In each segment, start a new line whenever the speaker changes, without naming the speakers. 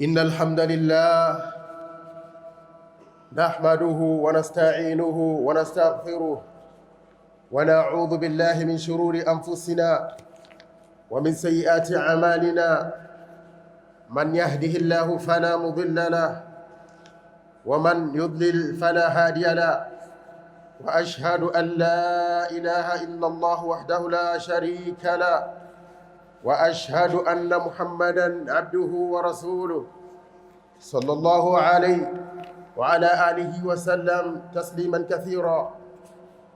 إن الحمد لله نحمده ونستعينه ونستغفره ونعوذ بالله من شرور أنفسنا ومن سيئات أعمالنا. من يهده الله فلا مضل له ومن يضلل فلا هادي له، وأشهد أن لا إله إلا الله وحده لا شريك له، وأشهد أن محمدًا عبده ورسوله صلى الله عليه وعلى آله وسلم تسليمًا كثيرا.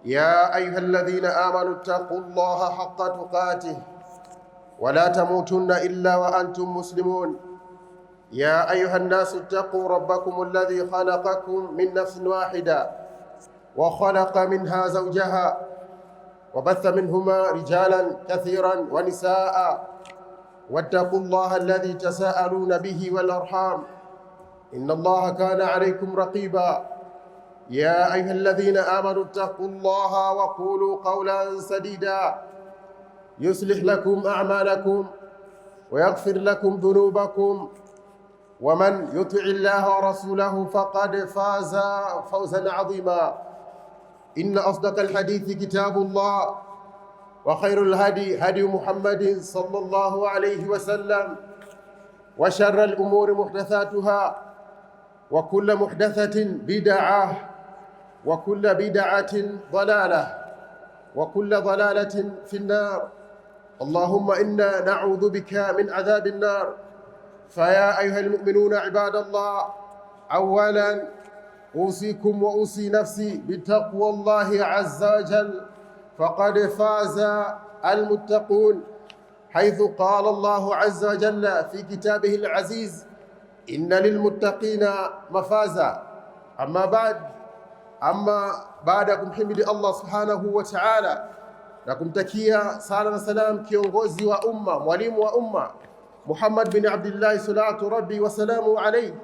يا أيها الذين آمنوا اتقوا الله حق تقاته ولا تموتن إلا وأنتم مسلمون. يا أيها الناس اتقوا ربكم الذي خلقكم من نفس واحدة وخلق منها زوجها وبث منهما رجالا كثيرا ونساء، واتقوا الله الذي تساءلون به والأرحام إن الله كان عليكم رقيبا. يا أيها الذين آمنوا اتقوا الله وقولوا قولا سديدا يصلح لكم أعمالكم ويغفر لكم ذنوبكم، ومن يطع الله ورسوله فقد فاز فوزا عظيما. إن أصدق الحديث كتاب الله، وخير الهدي هدي محمد صلى الله عليه وسلم، وشر الأمور محدثاتها، وكل محدثة بدعة، وكل بدعة ضلالة، وكل ضلالة في النار. اللهم إنا نعوذ بك من عذاب النار. فيا أيها المؤمنون عباد الله، أولا أوصيكم وأوصي نفسي بتقوى الله عز وجل، فقد فاز المتقون، حيث قال الله عز وجل في كتابه العزيز: إن للمتقين مفازا. أما baada ya kumhimidi Allah subhanahu wa ta'ala na kumtakia sala na salam kiongozi wa umma, mwalimu wa umma Muhammad bin Abdullah salatu rabbi wa salamu alayhi,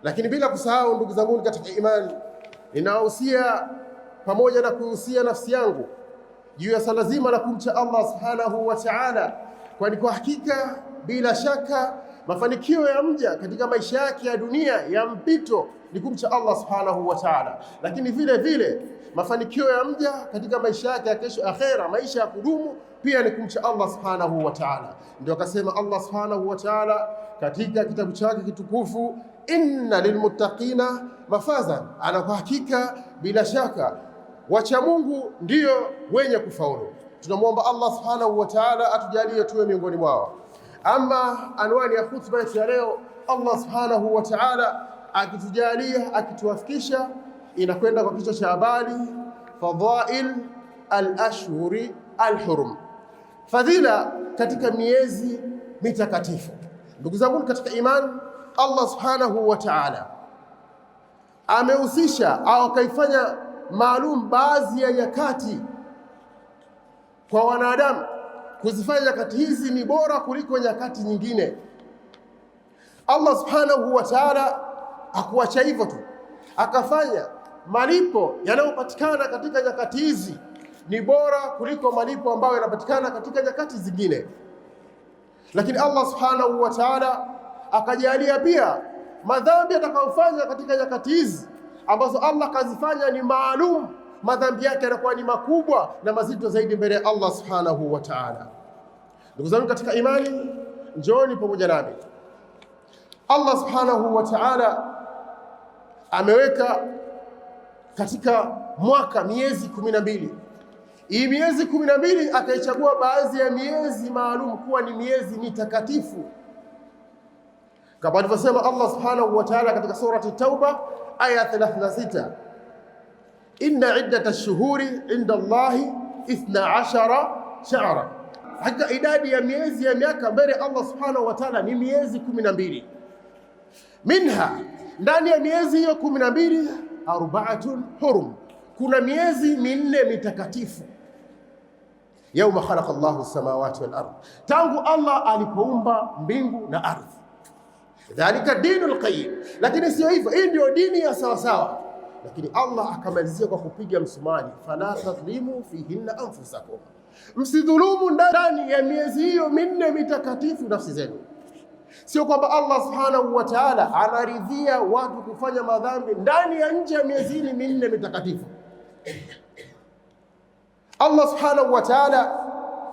lakini bila kusahau, ndugu zangu katika imani, ninahusia pamoja na kuhusia nafsi yangu juu ya swala zima la kumcha Allah subhanahu wa ta'ala, kwani kwa hakika bila shaka mafanikio ya mja katika maisha yake ya dunia ya mpito ni kumcha Allah subhanahu wa ta'ala, lakini vile vile mafanikio ya mja katika maisha yake ya kesho akhera, maisha ya kudumu, pia ni kumcha Allah subhanahu wa ta'ala. Ndio akasema Allah subhanahu wa ta'ala katika kitabu chake kitukufu, inna lilmuttaqina mafazan, ana kwa hakika bila shaka wacha Mungu ndio wenye kufaulu. Tunamwomba Allah subhanahu wa ta'ala atujalie tuwe miongoni mwao. Ama anwani ya khutba yetu ya leo, Allah subhanahu wa ta'ala akitujalia, akituwafikisha, inakwenda kwa kichwa cha habari fadhail al-ashhuri al-hurum, fadhila katika miezi mitakatifu. Ndugu zangu katika imani, Allah subhanahu wa ta'ala amehusisha au akaifanya maalum baadhi ya nyakati kwa wanadamu, kuzifanya nyakati hizi ni bora kuliko nyakati nyingine. Allah subhanahu wa ta'ala hakuacha hivyo tu, akafanya malipo yanayopatikana katika nyakati hizi ni bora kuliko malipo ambayo yanapatikana katika nyakati zingine. Lakini Allah subhanahu wa ta'ala akajalia pia madhambi atakayofanya katika nyakati hizi ambazo Allah kazifanya ni maalum, madhambi yake yanakuwa ni makubwa na mazito zaidi mbele ya Allah subhanahu wa ta'ala. Ndugu zangu katika imani, njooni pamoja nami. Allah subhanahu wa ta'ala ameweka katika mwaka miezi 12. Hii miezi 12 akaichagua baadhi ya miezi maalum kuwa ni miezi mitakatifu, kama alivyosema Allah subhanahu wa ta'ala katika surati Tauba aya 36, inna iddatash shuhuri inda Allahi 12 shahra hakika idadi ya miezi ya miaka mbele Allah subhanahu wa ta'ala ni miezi 12. Minha, ndani ya miezi hiyo 12, arba'atun hurum, kuna miezi minne mitakatifu. Yauma khalaqa Allahu samawati wal ardh, tangu Allah alipoumba mbingu na ardhi. Dhalika dinul qayyim, lakini sio hivyo, hii ndio dini ya sawa sawa. Lakini Allah akamalizia kwa kupiga msumari, fala tadhlimu fihinna anfusakum, msidhulumu ndani ya miezi hiyo minne mitakatifu nafsi zenu. Sio kwamba Allah subhanahu wa ta'ala anaridhia watu kufanya madhambi ndani ya nje ya miezi hii minne mitakatifu. Allah subhanahu wa ta'ala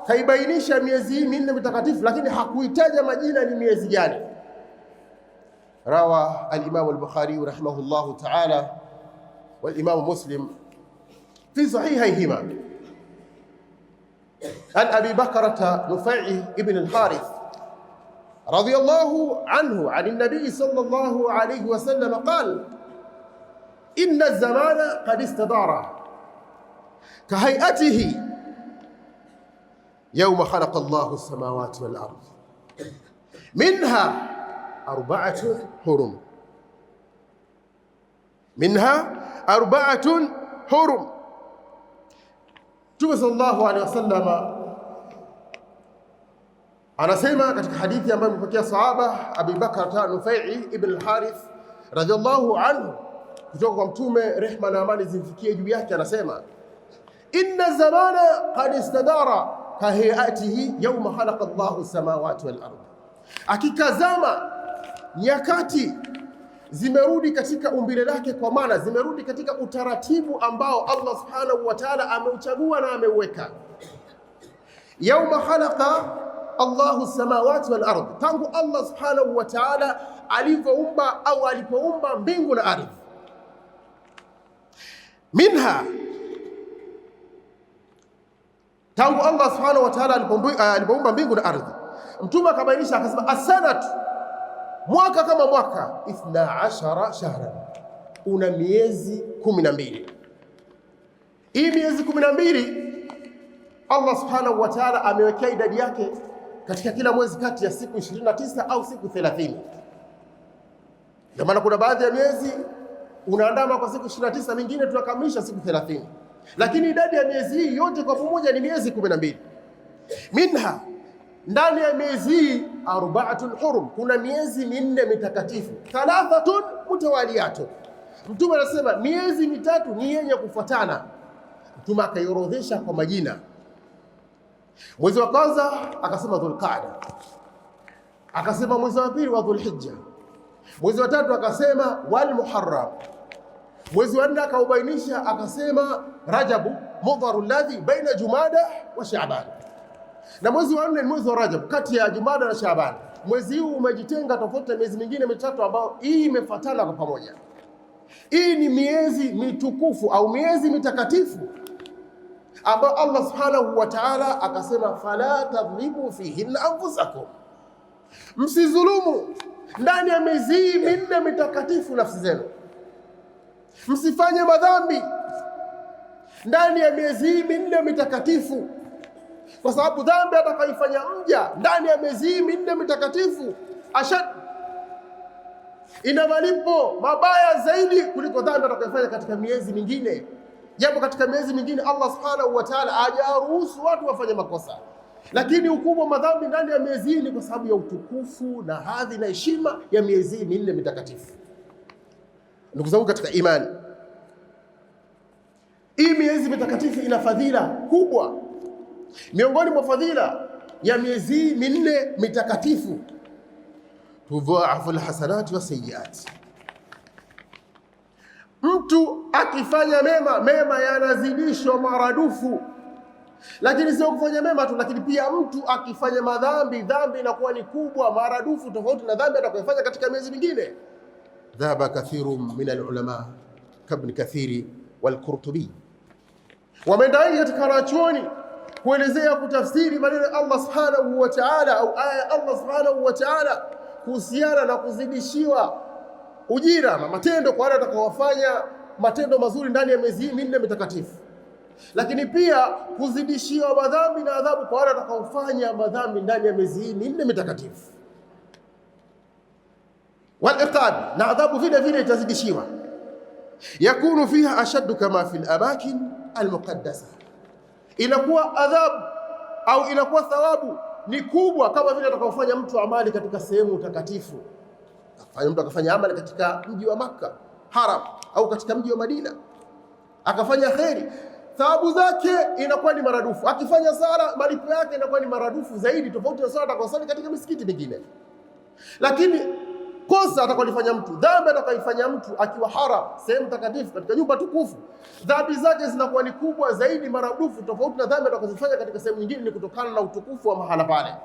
kaibainisha miezi hii minne mitakatifu, lakini hakuitaja majina ni miezi gani. Rawa al-Imam al-Bukhari rahimahullahu ta'ala wal Imam Muslim fi sahihayhima an Abi Bakrata Nufai ibn al-Harith radiyallahu anhu an an-nabi sallallahu alayhi wa sallam qala inna az-zamana qad istadara kahayatihi yawma khalaqa Allahu as-samawati wal ardh minha arba'atun hurum, minha arba'atun hurum. Mtume sallallahu alaihi wasallam anasema katika hadithi ambayo mpokea sahaba Abi Bakr Nufai ibn al-Harith radhiallahu anhu kutoka kwa Mtume, rehma na amani zimfikie juu yake, anasema inna zamana qad istadara kahayatihi yawma khalaqa Allahu samawati wal ardh, akikazama nyakati zimerudi katika umbile lake, kwa maana zimerudi katika utaratibu ambao Allah subhanahu wa ta'ala ameuchagua na ameuweka. Yawma khalaqa Allahu samawati wal ardh, tangu Allah subhanahu wa ta'ala alivyoumba au alipoumba mbingu na ardhi. Minha, tangu Allah subhanahu wa ta'ala alipoumba mbingu na ardhi, Mtume akabainisha akasema, asanatu, mwaka kama mwaka, 12 shahran, una miezi 12. Hii miezi 12 Allah subhanahu wa ta'ala amewekea idadi yake katika kila mwezi kati ya siku 29 au siku 30. Ndio maana kuna baadhi ya miezi unaandama kwa siku 29, mingine tunakamilisha siku 30, lakini idadi ya miezi hii yote kwa pamoja ni miezi 12. Minha, ndani ya miezi hii arba'atun hurum, kuna miezi minne mitakatifu. Thalathatun mutawaliyatun, Mtume anasema miezi mitatu ni yenye kufuatana. Mtume akaiorodhesha kwa majina. Mwezi wa kwanza akasema Dhulqaada, akasema mwezi wa pili wa Dhulhijja, mwezi wa tatu akasema wal Muharram, mwezi wa nne akaubainisha akasema Rajabu mudharu alladhi baina Jumada wa Shaaban, na mwezi wa nne ni mwezi wa Rajab, kati ya Jumada na Shaaban. Mwezi huu umejitenga tofauti na miezi mingine mitatu ambao hii imefuatana kwa pamoja. Hii ni miezi mitukufu au miezi mitakatifu ambao Allah subhanahu wa ta'ala akasema, fala tadhlimu fihinna anfusakum, msizulumu ndani ya miezi hii minne mitakatifu nafsi zenu, msifanye madhambi ndani ya miezi hii minne mitakatifu, kwa sababu dhambi atakaifanya mja ndani ya miezi hii minne mitakatifu ashad, ina malipo mabaya zaidi kuliko dhambi atakayofanya katika miezi mingine. Japo katika miezi mingine Allah subhanahu wa ta'ala hajaruhusu watu wafanye makosa, lakini ukubwa madhambi ndani ya miezi hii ni kwa sababu ya utukufu na hadhi na heshima ya miezi hii minne mitakatifu. Ndugu zangu katika imani, hii miezi mitakatifu ina fadhila kubwa. Miongoni mwa fadhila ya miezi hii minne mitakatifu, tudhaafu alhasanati wasayyiati, mtu akifanya mema, mema yanazidishwa maradufu. Lakini sio kufanya mema tu, lakini pia mtu akifanya madhambi, dhambi inakuwa ni kubwa maradufu, tofauti na dhambi atakayofanya katika miezi mingine. Dhahaba kathirun min alulama kabn Kathiri wal Qurtubi, wameenda wengi katika wanachuoni kuelezea kutafsiri maneno ya Allah subhanahu wa ta'ala au aya ya Allah subhanahu wa ta'ala kuhusiana na kuzidishiwa ujira na matendo kwa wale watakaowafanya matendo mazuri ndani ya miezi hii minne mitakatifu. lakini pia kuzidishiwa madhambi na adhabu kwa wale watakaofanya madhambi ndani ya miezi hii minne mitakatifu. Wal iqab, na adhabu vile vile itazidishiwa. Yakunu fiha ashaddu kama fil amakin almuqaddasa, inakuwa adhabu au inakuwa thawabu ni kubwa kama vile atakayofanya mtu amali katika sehemu takatifu. Mtu akafanya amali katika mji wa Makka haram au katika mji wa Madina akafanya kheri, thawabu zake inakuwa ni maradufu. Akifanya sala, malipo yake inakuwa ni maradufu zaidi, tofauti na sala atakayosali katika misikiti mingine. Lakini kosa atakalofanya mtu, dhambi atakayofanya mtu akiwa haram, sehemu takatifu, katika nyumba tukufu, dhambi zake zinakuwa ni kubwa zaidi maradufu, tofauti na dhambi atakazofanya katika sehemu nyingine, ni kutokana na utukufu wa mahala pale.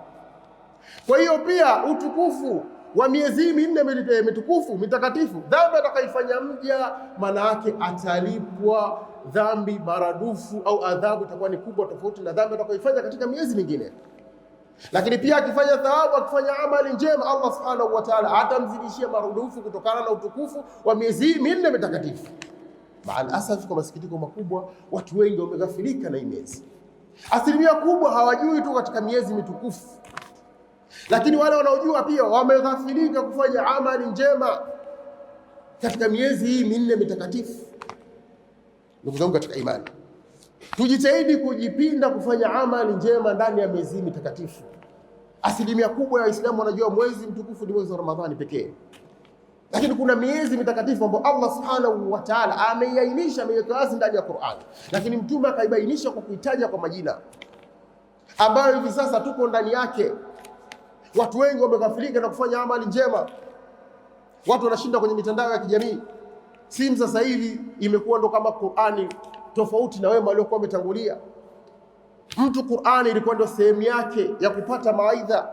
Kwa hiyo pia utukufu wa miezi minne mitukufu mitakatifu, dhambi atakayofanya mja, maana yake atalipwa dhambi maradufu, au adhabu itakuwa ni kubwa tofauti na dhambi atakayofanya katika miezi mingine. Lakini pia akifanya thawabu, akifanya amali njema, Allah subhanahu wa ta'ala atamzidishia marudufu kutokana na utukufu wa miezi minne mitakatifu. Maal asaf, kwa masikitiko makubwa, watu wengi wameghafilika na miezi. Asilimia kubwa hawajui tu katika miezi mitukufu, lakini wale wanaojua pia wameghafilika kufanya amali njema katika miezi hii minne mitakatifu. Ndugu zangu katika imani, tujitahidi kujipinda kufanya amali njema ndani ya miezi mitakatifu. Asilimia kubwa ya Waislamu wanajua mwezi mtukufu ni mwezi wa Ramadhani pekee, lakini kuna miezi mitakatifu ambayo Allah subhanahu wa ta'ala ameiainisha, ameiweka wazi ndani ya Qur'an, lakini mtume akaibainisha kwa kuitaja kwa majina, ambayo hivi sasa tuko ndani yake. Watu wengi wameghafilika na kufanya amali njema. Watu wanashinda kwenye mitandao ya kijamii. Simu sasa hivi imekuwa ndo kama Qur'ani, tofauti na wema waliokuwa wametangulia. Mtu Qur'ani ilikuwa ndio sehemu yake ya kupata mawaidha,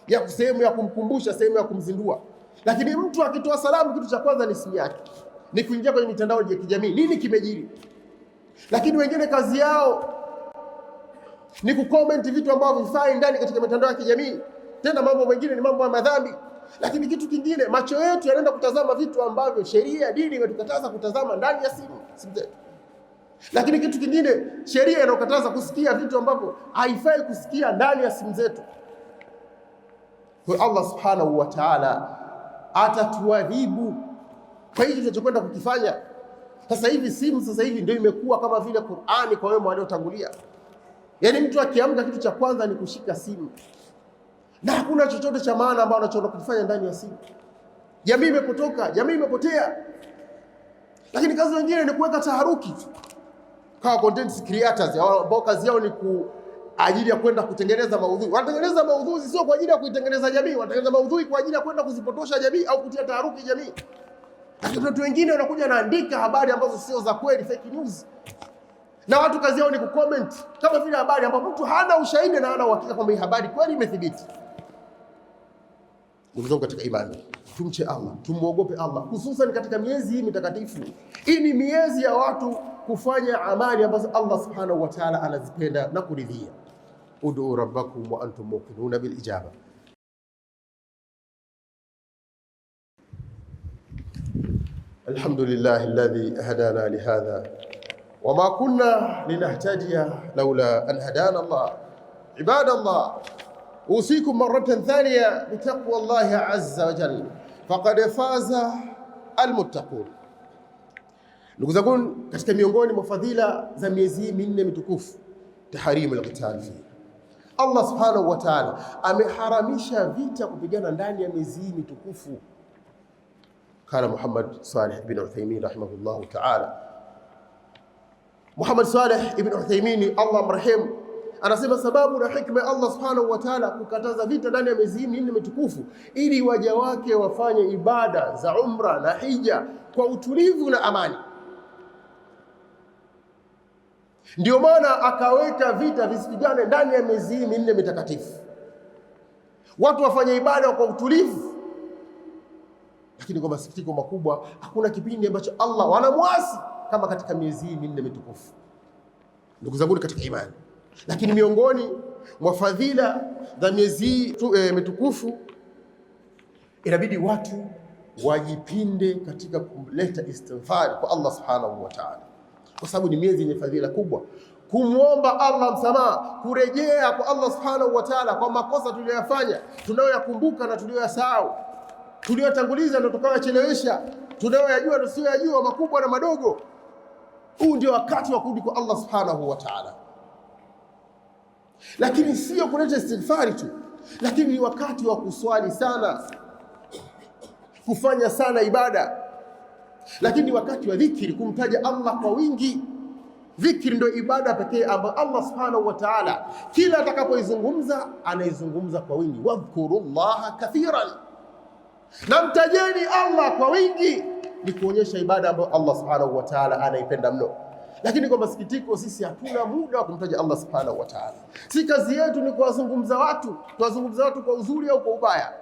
ya sehemu ya kumkumbusha, sehemu ya kumzindua. Lakini mtu akitoa salamu, kitu cha kwanza ni simu yake, ni kuingia kwenye mitandao ya kijamii, nini kimejiri. Lakini wengine kazi yao ni kucomment vitu ambavyo vifai ndani katika mitandao ya kijamii, tena mambo mengine ni mambo ya madhambi. Lakini kitu kingine, macho yetu yanaenda kutazama vitu ambavyo sheria, dini imetukataza kutazama ndani ya simu zetu. Lakini kitu kingine, sheria inakataza kusikia vitu ambavyo haifai kusikia ndani ya simu zetu. Kwa Allah subhanahu wa ta'ala atatuadhibu kwa hiyo tunachokwenda kukifanya. Sasa hivi simu sasa hivi ndio imekuwa kama vile Qur'ani kwa wema waliotangulia. Yaani mtu akiamka kitu cha kwanza ni kushika simu, na hakuna chochote cha maana ambao anachoenda kufanya ndani ya simu. Jamii imepotoka, jamii imepotea. Lakini kazi nyingine ni kuweka taharuki kwa content creators ambao kazi yao ni ajili ya kwenda kutengeneza maudhui. Wanatengeneza maudhui sio kwa ajili ya kuitengeneza jamii, wanatengeneza maudhui kwa ajili ya kwenda kuzipotosha jamii au kutia taharuki jamii. Lakini watu wengine wanakuja naandika habari ambazo sio za kweli, fake news. Na watu kazi yao ni kucomment kama vile habari ambapo mtu hana ushahidi na hana uhakika kwamba hii habari kweli imethibiti. Ndugu zangu katika imani, tumche Allah, tumuogope Allah, hususan katika miezi hii mitakatifu. Hii ni miezi ya watu kufanya amali ambazo Allah subhanahu wa ta'ala anazipenda na kuridhia. Ud'u rabbakum wa antum muqinuna bil ijaba. Alhamdulillah alladhi hadana lihadha wama kunna linahtadiya laula an hadana Allah. Ibadallah, usikum maratan thaniya bitaqwa Allah azza wa jalla faqad faza almuttaqun. Ndugu zangu, katika miongoni mwa fadhila za miezi minne mitukufu, tahrimu alqital fi. Allah subhanahu wa ta'ala ameharamisha vita kupigana ndani ya miezi mitukufu. Kana Muhammad Salih ibn Uthaymeen rahimahullah ta'ala, Muhammad Salih ibn Uthaymeen Allah marehemu, anasema sababu na hikma Allah subhanahu wa ta'ala kukataza vita ndani ya miezi minne mitukufu ili waja wake wafanye ibada za umra na hija kwa utulivu na amani. Ndio maana akaweka vita visipigane ndani ya miezi minne mitakatifu, watu wafanye ibada kwa utulivu. Lakini kwa masikitiko makubwa, hakuna kipindi ambacho Allah wanamwasi kama katika miezi minne mitukufu. Ndugu zangu katika imani, lakini miongoni mwa fadhila za miezi mitukufu, inabidi watu wajipinde katika kuleta istighfar kwa Allah subhanahu wa ta'ala. kwa sababu ni miezi yenye fadhila kubwa. Kumwomba Allah msamaha, kurejea kwa Allah subhanahu wa ta'ala kwa makosa tuliyoyafanya, tunayoyakumbuka na tuliyoyasahau, tuliyotanguliza na tukayachelewesha, tunayoyajua na tusiyoyajua, makubwa na madogo. Huu ndio wakati wa kurudi kwa Allah subhanahu wa ta'ala. Lakini sio kuleta istighfari tu, lakini ni wakati wa kuswali sana, kufanya sana ibada. Lakini ni wakati wa dhikri, kumtaja Allah kwa wingi. Dhikri ndio ibada pekee ambayo Allah subhanahu wa ta'ala kila atakapoizungumza anaizungumza kwa wingi. Wadhkurullaha kathiran, na mtajeni Allah kwa wingi, ni kuonyesha ibada ambayo Allah subhanahu wa ta'ala anaipenda mno. Lakini kwa masikitiko sisi hatuna muda wa kumtaja Allah subhanahu wa ta'ala. Si kazi yetu ni kuwazungumza watu, tuwazungumza watu kwa uzuri au kwa ubaya.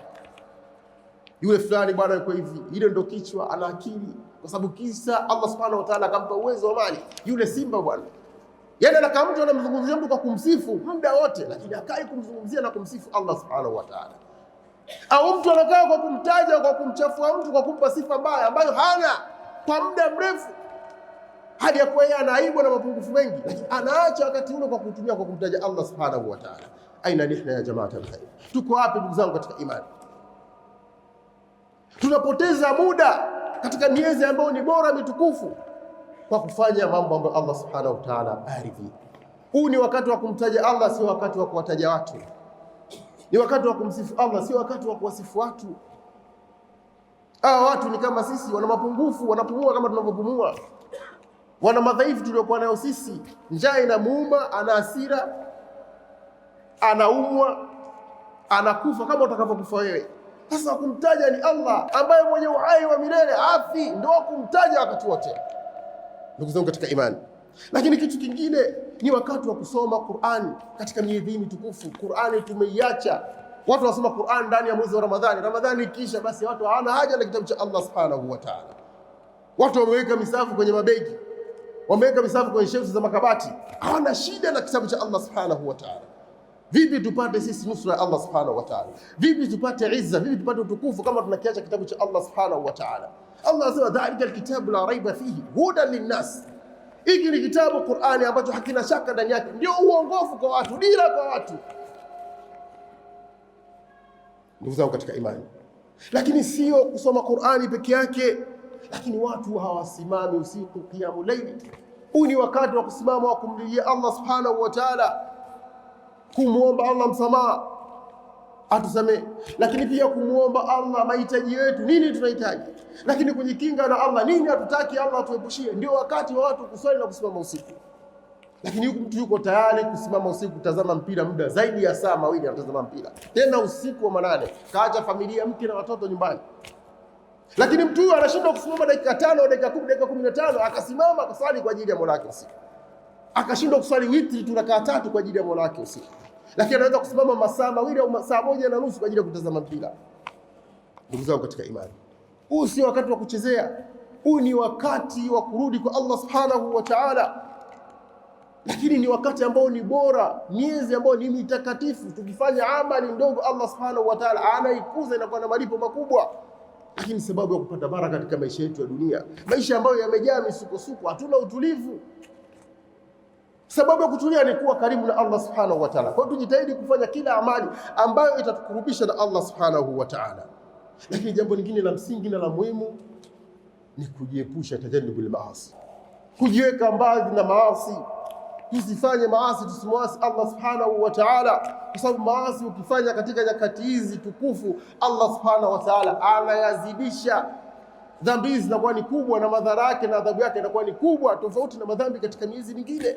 Yule fulani bwana yuko hivi, ile ndio kichwa, ana akili, kwa sababu kisa Allah subhanahu wa ta'ala akampa uwezo wa mali. Yule simba bwana, yaani anakamta anamzungumzia mtu kwa kumsifu muda wote, lakini akai kumzungumzia na kumsifu Allah subhanahu wa ta'ala. Au mtu anakaa kwa kumtaja, kwa kumchafua mtu, kwa kumpa sifa mbaya ambayo hana kwa muda mrefu, hadi yakuwa yeye ana aibu na mapungufu mengi, lakini anaacha wakati ule kwa kutumia kwa kumtaja Allah subhanahu wa ta'ala. Aina nihna ya jamaa al-khair? Tuko wapi ndugu zangu katika imani? Tunapoteza muda katika miezi ambayo ni bora mitukufu kwa kufanya mambo ambayo Allah subhanahu wa ta'ala aridhi. Huu ni wakati wa kumtaja Allah, sio wakati wa kuwataja watu. Ni wakati wa kumsifu Allah, sio wakati wa kuwasifu watu. Watu ni kama sisi, wana mapungufu, wanapumua kama tunavyopumua. Wana madhaifu tuliokuwa nayo sisi. Njaa inamuuma, ana hasira, anaumwa, anakufa kama utakavyokufa wewe. Sasa kumtaja ni Allah ambaye mwenye uhai wa milele, afi, ndio kumtaja wakati wote. Ndugu zangu katika imani. Lakini kitu kingine ni wakati wa kusoma Qur'an katika miezi mitukufu. Qur'ani tumeiacha. Watu wasoma Qur'an ndani ya mwezi wa Ramadhani. Ramadhani ikisha basi watu hawana haja na kitabu cha Allah subhanahu wa ta'ala. Watu wameweka misafu kwenye mabegi, wameweka misafu kwenye shelfu za makabati, hawana shida na kitabu cha Allah subhanahu wa ta'ala. Vipi tupate sisi nusra ya Allah subhanahu wa ta'ala? Vipi tupate izza? Vipi tupate utukufu kama tunakiacha kitabu cha Allah subhanahu wa ta'ala? Allah anasema dhalika alkitabu la raiba fihi hudan linnas. Hiki ni kitabu Qur'ani ambacho hakina shaka ndani yake, ndio uongofu kwa watu, dira kwa watu. Ndugu zangu katika imani. Lakini sio kusoma Qur'ani peke yake, lakini watu hawasimami usiku qiyamul layl. Huu ni wakati wa kusimama wa kumlilia Allah subhanahu wa ta'ala, kumuomba Allah msamaha atusamee, lakini pia kumuomba Allah mahitaji yetu, nini tunahitaji, lakini kujikinga na Allah, nini hatutaki Allah atuepushie. Ndio wakati wa watu kuswali na kusimama usiku. Lakini huku mtu yuko tayari kusimama usiku kutazama mpira muda zaidi ya saa mawili, anatazama mpira tena usiku wa manane, kaacha familia, mke na watoto nyumbani. Lakini mtu huyu anashindwa kusimama dakika 5, dakika 10, dakika 15 akasimama kusali kwa ajili ya Mola wake usiku. Akashindwa kusali witri tu rakaa 3 kwa ajili ya Mola wake usiku. Lakini anaweza kusimama masaa mawili au saa 1.5 kwa ajili ya kutazama mpira. Ndugu zangu katika imani, huu sio wakati wa kuchezea. Huu ni wakati wa kurudi kwa Allah subhanahu wa ta'ala. Lakini ni wakati ambao ni bora, miezi ambao ni mitakatifu. Tukifanya amali ndogo Allah subhanahu wa ta'ala anaikuza, inakuwa na malipo makubwa. Lakini sababu ya kupata baraka katika maisha yetu ya dunia, maisha ambayo yamejaa misukosuko, hatuna utulivu. Sababu ya kutulia ni kuwa karibu na Allah subhanahu wa ta'ala. Kwa hiyo tujitahidi kufanya kila amali ambayo itatukurubisha na Allah subhanahu wa ta'ala. Lakini jambo lingine la msingi na la muhimu ni kujiepusha tajannubul maasi, kujiweka mbali na maasi. Tusifanye maasi, tusimwasi Allah subhanahu wa ta'ala, kwa sababu maasi ukifanya katika nyakati hizi tukufu, Allah subhanahu wa ta'ala anayazidisha. Dhambi hizi zinakuwa ni kubwa na madhara yake na adhabu yake inakuwa ni kubwa, tofauti na madhambi katika miezi mingine.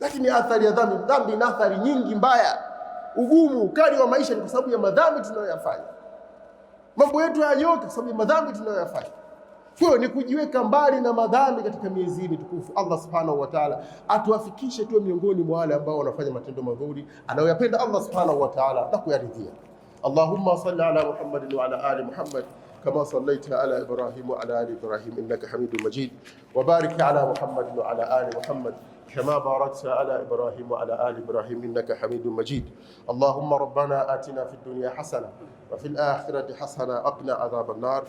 Lakini athari ya dhambi na athari nyingi mbaya, ugumu, ukali wa maisha ni kwa sababu ya madhambi tunayoyafanya. Mambo yetu hayanyoki kwa sababu ya madhambi tunayoyafanya. Kwa hiyo ni kujiweka mbali na madhambi katika miezi hii mitukufu. Allah subhanahu wa ta'ala atuafikishe tuwe miongoni mwa wale ambao wanafanya matendo mazuri anayoyapenda Allah subhanahu wa ta'ala na kuyaridhia. Allahumma salli ala Muhammadin wa ala ali Muhammad كما صليت على إبراهيم وعلى آل إبراهيم إنك حميد مجيد وبارك على محمد وعلى آل محمد كما باركت على إبراهيم وعلى آل إبراهيم إنك حميد مجيد. اللهم ربنا آتنا في الدنيا حسنة وفي الآخرة حسنة وقنا عذاب النار.